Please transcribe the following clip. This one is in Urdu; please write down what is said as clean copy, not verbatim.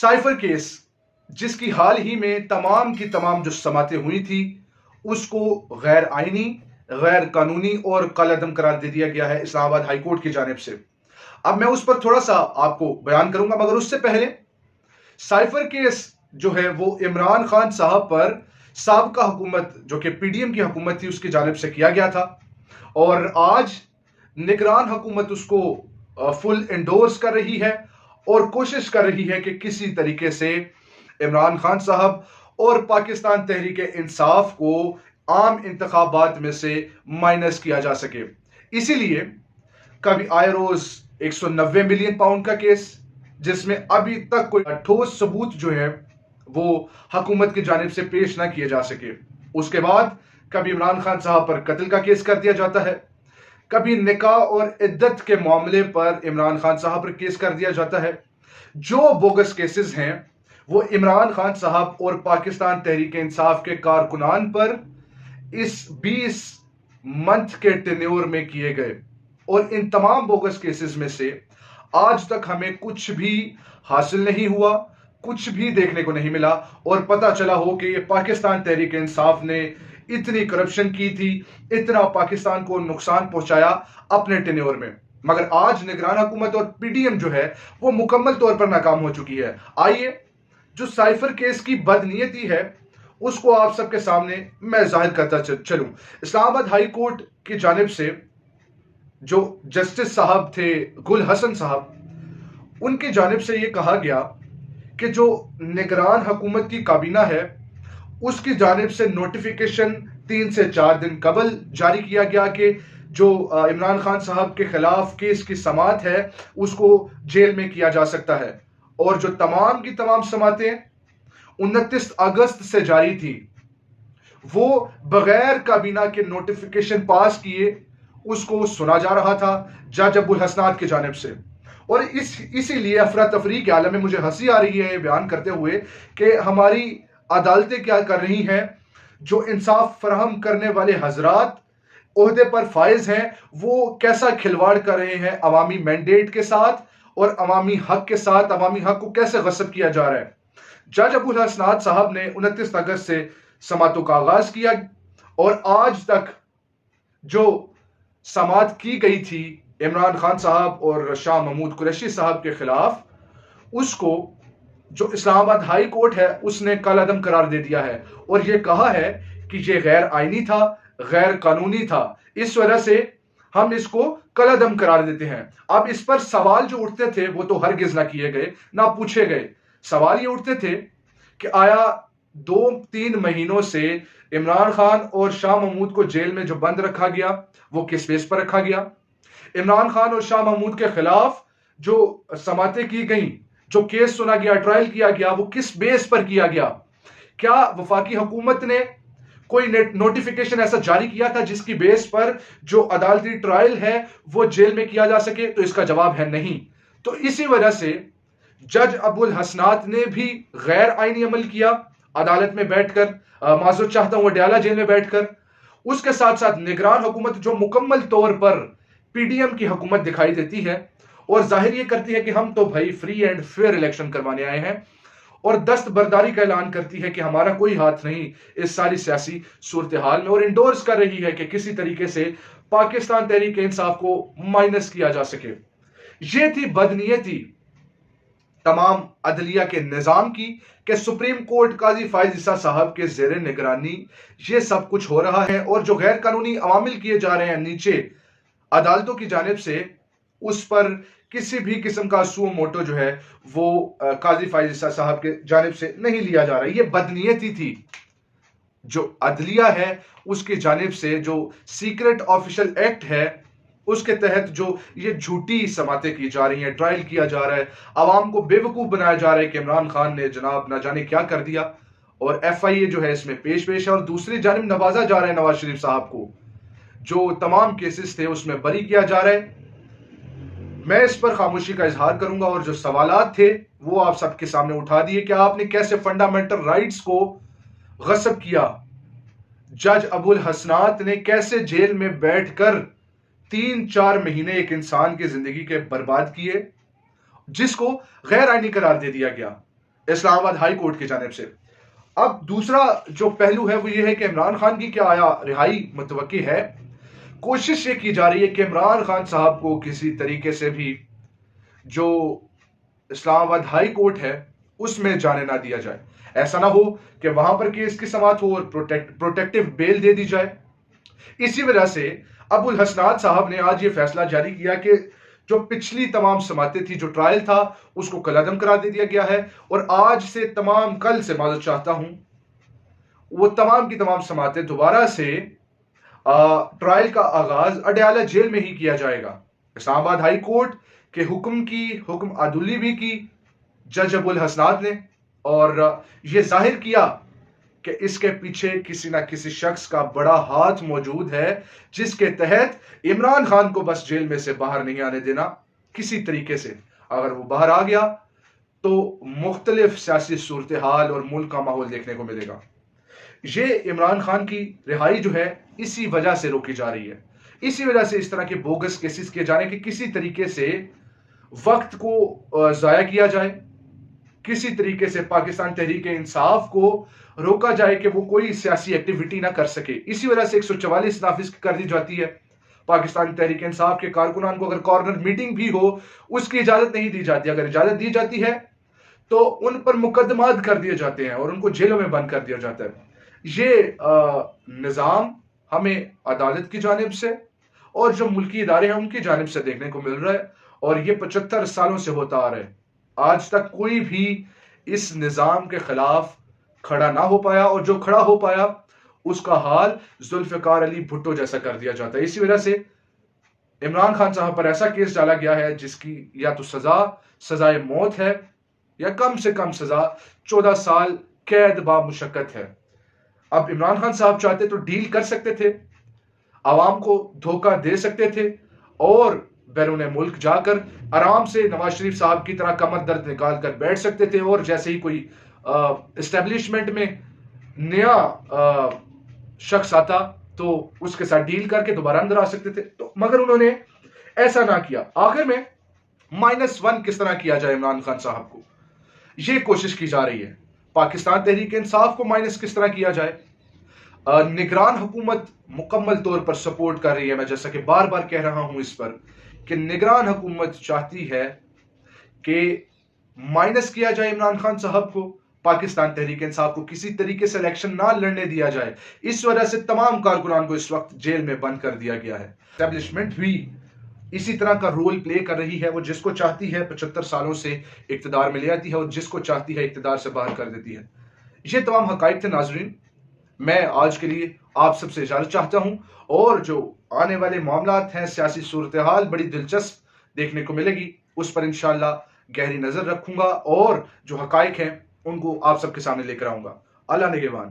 سائفر کیس جس کی حال ہی میں تمام کی تمام جو سماعتیں ہوئی تھی اس کو غیر آئینی، غیر قانونی اور کالعدم قرار دے دیا گیا ہے اسلام آباد ہائی کورٹ کی جانب سے۔ اب میں اس پر تھوڑا سا آپ کو بیان کروں گا، مگر اس سے پہلے سائفر کیس جو ہے وہ عمران خان صاحب پر سابقہ حکومت جو کہ پی ڈی ایم کی حکومت تھی اس کی جانب سے کیا گیا تھا، اور آج نگران حکومت اس کو فل انڈورس کر رہی ہے اور کوشش کر رہی ہے کہ کسی طریقے سے عمران خان صاحب اور پاکستان تحریک انصاف کو عام انتخابات میں سے مائنس کیا جا سکے۔ اسی لیے کبھی آئے روز 190 ملین پاؤنڈ کا کیس جس میں ابھی تک کوئی ٹھوس ثبوت جو ہے وہ حکومت کی جانب سے پیش نہ کیے جا سکے، اس کے بعد کبھی عمران خان صاحب پر قتل کا کیس کر دیا جاتا ہے، کبھی نکاح اور عدت کے معاملے پر عمران خان صاحب پر کیس کر دیا جاتا ہے۔ جو بوگس کیسز ہیں وہ عمران خان صاحب اور پاکستان تحریک انصاف کے کارکنان پر اس 20 منتھ کے ٹینیور میں کیے گئے، اور ان تمام بوگس کیسز میں سے آج تک ہمیں کچھ بھی حاصل نہیں ہوا، کچھ بھی دیکھنے کو نہیں ملا، اور پتہ چلا ہو کہ یہ پاکستان تحریک انصاف نے اتنی کرپشن کی تھی، اتنا پاکستان کو نقصان پہنچایا اپنے ٹینیور میں، مگر آج نگران حکومت اور پی ڈی ایم جو ہے وہ مکمل طور پر ناکام ہو چکی ہے۔ آئیے جو سائفر کیس کی بدنیتی ہے اس کو آپ سب کے سامنے میں ظاہر کرتا چلوں۔ اسلام آباد ہائی کورٹ کی جانب سے جو جسٹس صاحب تھے گل حسن صاحب، ان کی جانب سے یہ کہا گیا کہ جو نگران حکومت کی کابینہ ہے اس کی جانب سے نوٹیفیکیشن 3 سے 4 دن قبل جاری کیا گیا کہ جو عمران خان صاحب کے خلاف کیس کی سماعت ہے اس کو جیل میں کیا جا سکتا ہے، اور جو تمام کی تمام سماعتیں 29 اگست سے جاری تھی وہ بغیر کابینہ کے نوٹیفیکیشن پاس کیے اس کو سنا جا رہا تھا جج ابو الحسنات کی جانب سے، اور اسی لیے افراتفری کے عالم میں مجھے ہنسی آ رہی ہے یہ بیان کرتے ہوئے کہ ہماری عدالتیں کیا کر رہی ہیں، جو انصاف فراہم کرنے والے حضرات عہدے پر فائز ہیں وہ کیسا کھلواڑ کر رہے ہیں عوامی مینڈیٹ کے ساتھ اور عوامی حق کے ساتھ، عوامی حق کو کیسے غصب کیا جا رہا ہے۔ جج ابو الحسنات صاحب نے 29 اگست سے سماعتوں کا آغاز کیا، اور آج تک جو سماعت کی گئی تھی عمران خان صاحب اور شاہ محمود قریشی صاحب کے خلاف، اس کو جو اسلام آباد ہائی کورٹ ہے اس نے کالعدم قرار دے دیا ہے، اور یہ کہا ہے کہ یہ غیر آئینی تھا، غیر قانونی تھا، اس وجہ سے ہم اس کو کالعدم قرار دیتے ہیں۔ اب اس پر سوال جو اٹھتے تھے وہ تو ہرگز نہ کیے گئے، نہ پوچھے گئے۔ سوال یہ اٹھتے تھے کہ آیا 2-3 مہینوں سے عمران خان اور شاہ محمود کو جیل میں جو بند رکھا گیا وہ کس بیس پر رکھا گیا؟ عمران خان اور شاہ محمود کے خلاف جو سماعتیں کی گئیں، جو کیس سنا گیا، ٹرائل کیا گیا، وہ کس بیس پر کیا گیا؟ کیا وفاقی حکومت نے کوئی نوٹیفیکیشن ایسا جاری کیا تھا جس کی بیس پر جو عدالتی ٹرائل ہے وہ جیل میں کیا جا سکے؟ تو اس کا جواب ہے نہیں۔ تو اسی وجہ سے جج ابو الحسنات نے بھی غیر آئینی عمل کیا عدالت میں بیٹھ کر، معذرت چاہتا ہوں وڈیالہ جیل میں بیٹھ کر۔ اس کے ساتھ ساتھ نگران حکومت جو مکمل طور پر پی ڈی ایم کی حکومت دکھائی دیتی ہے اور ظاہر یہ کرتی ہے کہ ہم تو بھائی فری اینڈ فیئر الیکشن کروانے آئے ہیں، اور دستبرداری کا اعلان کرتی ہے کہ ہمارا کوئی ہاتھ نہیں اس ساری سیاسی صورتحال میں، اور انڈورس کر رہی ہے کہ کسی طریقے سے پاکستان تحریک انصاف کو مائنس کیا جا سکے۔ یہ تھی بدنیتی تمام عدلیہ کے نظام کی کہ سپریم کورٹ قاضی فائز عیسیٰ صاحب کے زیر نگرانی یہ سب کچھ ہو رہا ہے، اور جو غیر قانونی عوامل کیے جا رہے ہیں نیچے عدالتوں کی جانب سے اس پر کسی بھی قسم کا سو موٹو جو ہے وہ قاضی فائز عیسیٰ صاحب کے جانب سے نہیں لیا جا رہا۔ یہ بدنیتی تھی جو عدلیہ ہے اس کی جانب سے، جو سیکرٹ آفیشل ایکٹ ہے اس کے تحت جو یہ جھوٹی سماعتیں کی جا رہی ہیں، ٹرائل کیا جا رہا ہے، عوام کو بے وقوف بنایا جا رہا ہے کہ عمران خان نے جناب نہ جانے کیا کر دیا، اور ایف آئی اے جو ہے اس میں پیش ہے، اور دوسری جانب نوازا جا رہا ہے نواز شریف صاحب کو، جو تمام کیسز تھے اس میں بری کیا جا رہا ہے۔ میں اس پر خاموشی کا اظہار کروں گا، اور جو سوالات تھے وہ آپ سب کے سامنے اٹھا دیے کہ آپ نے کیسے فنڈامنٹل رائٹس کو غصب کیا، جج ابو الحسنات نے کیسے جیل میں بیٹھ کر 3-4 مہینے ایک انسان کی زندگی کے برباد کیے جس کو غیر آئینی قرار دے دیا گیا۔ اسلام آباد ہائی کورٹ کی جانب سے۔ اب دوسرا جو پہلو ہے وہ یہ ہے کہ عمران خان کی کیا آیا رہائی متوقع ہے؟ کوشش یہ کی جا رہی ہے کہ عمران خان صاحب کو کسی طریقے سے بھی جو اسلام آباد ہائی کورٹ ہے اس میں جانے نہ دیا جائے، ایسا نہ ہو کہ وہاں پر کیس کی سماعت ہو اور پروٹیکٹیو بیل دے دی جائے۔ اسی وجہ سے ابو الحسنات صاحب نے آج یہ فیصلہ جاری کیا کہ جو پچھلی تمام سماعتیں تھی، جو ٹرائل تھا، اس کو کالعدم قرار دے دیا گیا ہے، اور آج سے تمام، کل سے معذرت چاہتا ہوں، وہ تمام کی تمام سماعتیں دوبارہ سے ٹرائل کا آغاز اڈیالہ جیل میں ہی کیا جائے گا۔ اسلام آباد ہائی کورٹ کے حکم عدولی بھی کی جج ابو الحسنات نے، اور یہ ظاہر کیا کہ اس کے پیچھے کسی نہ کسی شخص کا بڑا ہاتھ موجود ہے، جس کے تحت عمران خان کو بس جیل میں سے باہر نہیں آنے دینا کسی طریقے سے۔ اگر وہ باہر آ گیا تو مختلف سیاسی صورتحال اور ملک کا ماحول دیکھنے کو ملے گا۔ یہ عمران خان کی رہائی جو ہے اسی وجہ سے روکی جا رہی ہے، اسی وجہ سے اس طرح کے بوگس کیسز کیے جانے کہ کسی طریقے سے وقت کو ضائع کیا جائے، کسی طریقے سے پاکستان تحریک انصاف کو روکا جائے کہ وہ کوئی سیاسی ایکٹیویٹی نہ کر سکے۔ اسی وجہ سے 144 نافذ کر دی جاتی ہے۔ پاکستان تحریک انصاف کے کارکنان کو اگر کارنر میٹنگ بھی ہو اس کی اجازت نہیں دی جاتی، اگر اجازت دی جاتی ہے تو ان پر مقدمات کر دیے جاتے ہیں اور ان کو جیلوں میں بند کر دیا جاتا ہے۔ یہ نظام ہمیں عدالت کی جانب سے اور جو ملکی ادارے ہیں ان کی جانب سے دیکھنے کو مل رہا ہے، اور یہ 75 سالوں سے ہوتا آ رہا ہے۔ آج تک کوئی بھی اس نظام کے خلاف کھڑا نہ ہو پایا، اور جو کھڑا ہو پایا اس کا حال ذوالفقار علی بھٹو جیسا کر دیا جاتا ہے۔ اسی وجہ سے عمران خان صاحب پر ایسا کیس ڈالا گیا ہے جس کی یا تو سزائے موت ہے، یا کم سے کم سزا 14 سال قید با مشقت ہے۔ اب عمران خان صاحب چاہتے تو ڈیل کر سکتے تھے، عوام کو دھوکہ دے سکتے تھے، اور بیرون ملک جا کر آرام سے نواز شریف صاحب کی طرح کمر درد نکال کر بیٹھ سکتے تھے، اور جیسے ہی کوئی اسٹیبلشمنٹ میں نیا شخص آتا تو اس کے ساتھ ڈیل کر کے دوبارہ اندر آ سکتے تھے، تو مگر انہوں نے ایسا نہ کیا۔ آخر میں -1 کس طرح کیا جائے عمران خان صاحب کو، یہ کوشش کی جا رہی ہے۔ پاکستان تحریک انصاف کو مائنس کس طرح کیا جائے۔ نگران حکومت مکمل طور پر سپورٹ کر رہی ہے، میں جیسا کہ بار بار کہہ رہا ہوں اس پر، کہ نگران حکومت چاہتی ہے کہ مائنس کیا جائے عمران خان صاحب کو، پاکستان تحریک انصاف کو کسی طریقے سے الیکشن نہ لڑنے دیا جائے۔ اس وجہ سے تمام کارکنان کو اس وقت جیل میں بند کر دیا گیا ہے۔ اسٹیبلشمنٹ بھی اسی طرح کا رول پلے کر رہی ہے، وہ جس کو چاہتی ہے 75 سالوں سے اقتدار میں لے آتی ہے، اور جس کو چاہتی ہے اقتدار سے باہر کر دیتی ہے۔ یہ تمام حقائق تھے ناظرین۔ میں آج کے لیے آپ سب سے اجازت چاہتا ہوں، اور جو آنے والے معاملات ہیں، سیاسی صورتحال بڑی دلچسپ دیکھنے کو ملے گی، اس پر انشاءاللہ گہری نظر رکھوں گا، اور جو حقائق ہیں ان کو آپ سب کے سامنے لے کر آؤں گا۔ اللہ نگہبان۔